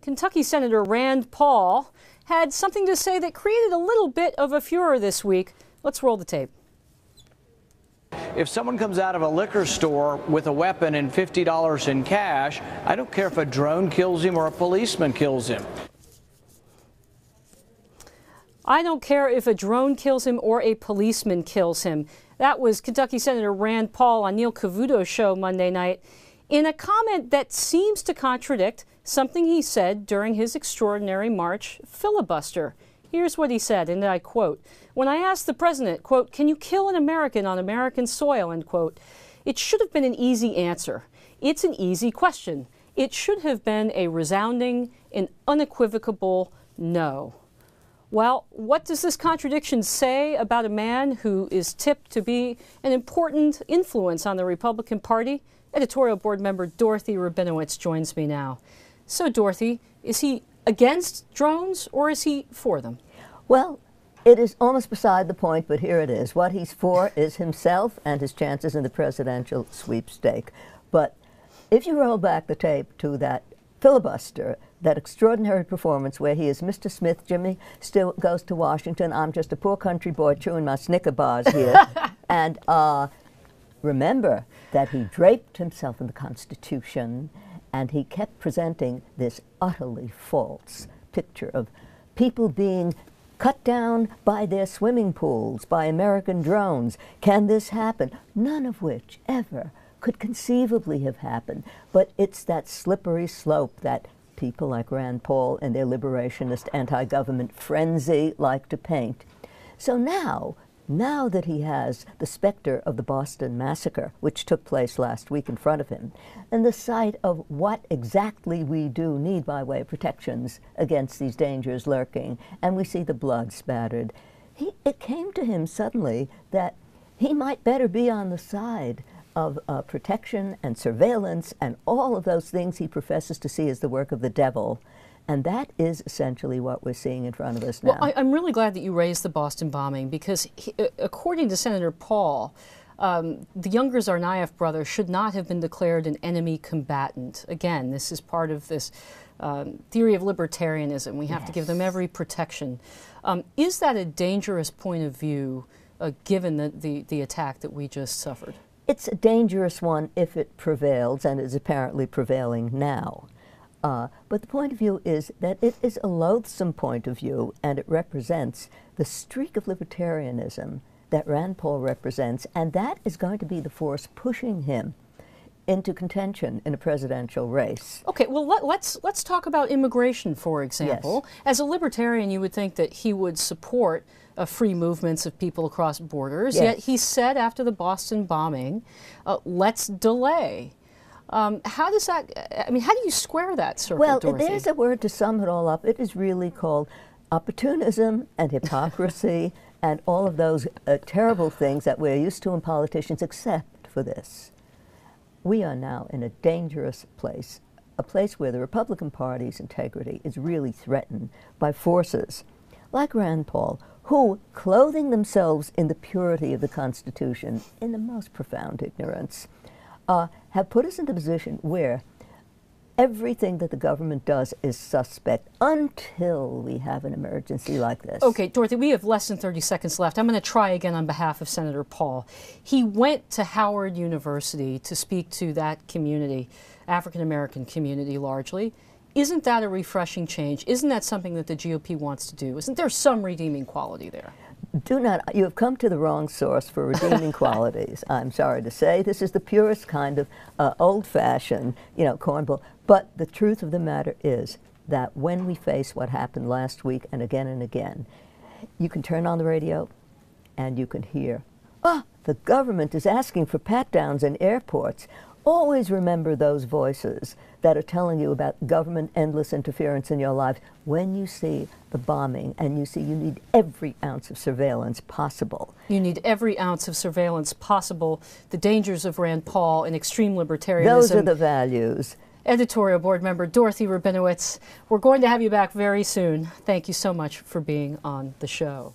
Kentucky Senator Rand Paul had something to say that created a little bit of a furor this week. Let's roll the tape. If someone comes out of a liquor store with a weapon and $50 in cash, I don't care if a drone kills him or a policeman kills him. I don't care if a drone kills him or a policeman kills him. That was Kentucky Senator Rand Paul on Neil Cavuto's show Monday night, in a comment that seems to contradict something he said during his extraordinary March filibuster. Here's what he said, and I quote, "When I asked the president, quote, can you kill an American on American soil, end quote, it should have been an easy answer. It's an easy question. It should have been a resounding and unequivocal no." Well, what does this contradiction say about a man who is tipped to be an important influence on the Republican Party? Editorial board member Dorothy Rabinowitz joins me now. So, Dorothy, is he against drones or is he for them? Well, it is almost beside the point, but here it is. What he's for is himself and his chances in the presidential sweepstake. But if you roll back the tape to that filibuster, that extraordinary performance where he is Mr. Smith, Jimmy still goes to Washington, I'm just a poor country boy chewing my Snicker bars here. And remember that he draped himself in the Constitution and he kept presenting this utterly false picture of people being cut down by their swimming pools, by American drones. Can this happen? None of which ever could conceivably have happened. But it's that slippery slope that people like Rand Paul and their liberationist anti-government frenzy like to paint. So now that he has the specter of the Boston massacre, which took place last week in front of him, and the sight of what exactly we do need by way of protections against these dangers lurking, and we see the blood spattered, it came to him suddenly that he might better be on the side of protection and surveillance and all of those things he professes to see as the work of the devil. And that is essentially what we're seeing in front of us now. Well, I'm really glad that you raised the Boston bombing because, according to Senator Paul, the younger Tsarnaev brothers should not have been declared an enemy combatant. Again, this is part of this theory of libertarianism. We have to give them every protection. Is that a dangerous point of view given the attack that we just suffered? It's a dangerous one if it prevails, and is apparently prevailing now. But the point of view is that it is a loathsome point of view, and it represents the streak of libertarianism that Rand Paul represents, and that is going to be the force pushing him into contention in a presidential race. Okay, well, let's talk about immigration, for example. Yes. As a libertarian, you would think that he would support free movements of people across borders, yet he said after the Boston bombing, let's delay. How does that, I mean, how do you square that circle, Well, Dorothy? there's a word to sum it all up. It is really called opportunism and hypocrisy and all of those terrible things that we're used to in politicians, except for this. We are now in a dangerous place, a place where the Republican Party's integrity is really threatened by forces like Rand Paul, who, clothing themselves in the purity of the Constitution in the most profound ignorance, have put us in the position where everything that the government does is suspect until we have an emergency like this. Okay, Dorothy, we have less than 30 seconds left. I'm going to try again on behalf of Senator Paul. He went to Howard University to speak to that community, African-American community largely. Isn't that a refreshing change? Isn't that something that the GOP wants to do? Isn't there some redeeming quality there? You have come to the wrong source for redeeming qualities, I'm sorry to say. This is the purest kind of old-fashioned, cornball. But the truth of the matter is that when we face what happened last week and again, you can turn on the radio and you can hear, the government is asking for pat-downs in airports. Always remember those voices that are telling you about government endless interference in your life when you see the bombing and you see you need every ounce of surveillance possible. You need every ounce of surveillance possible. The dangers of Rand Paul and extreme libertarianism. Those are the values. Editorial board member Dorothy Rabinowitz, we're going to have you back very soon. Thank you so much for being on the show.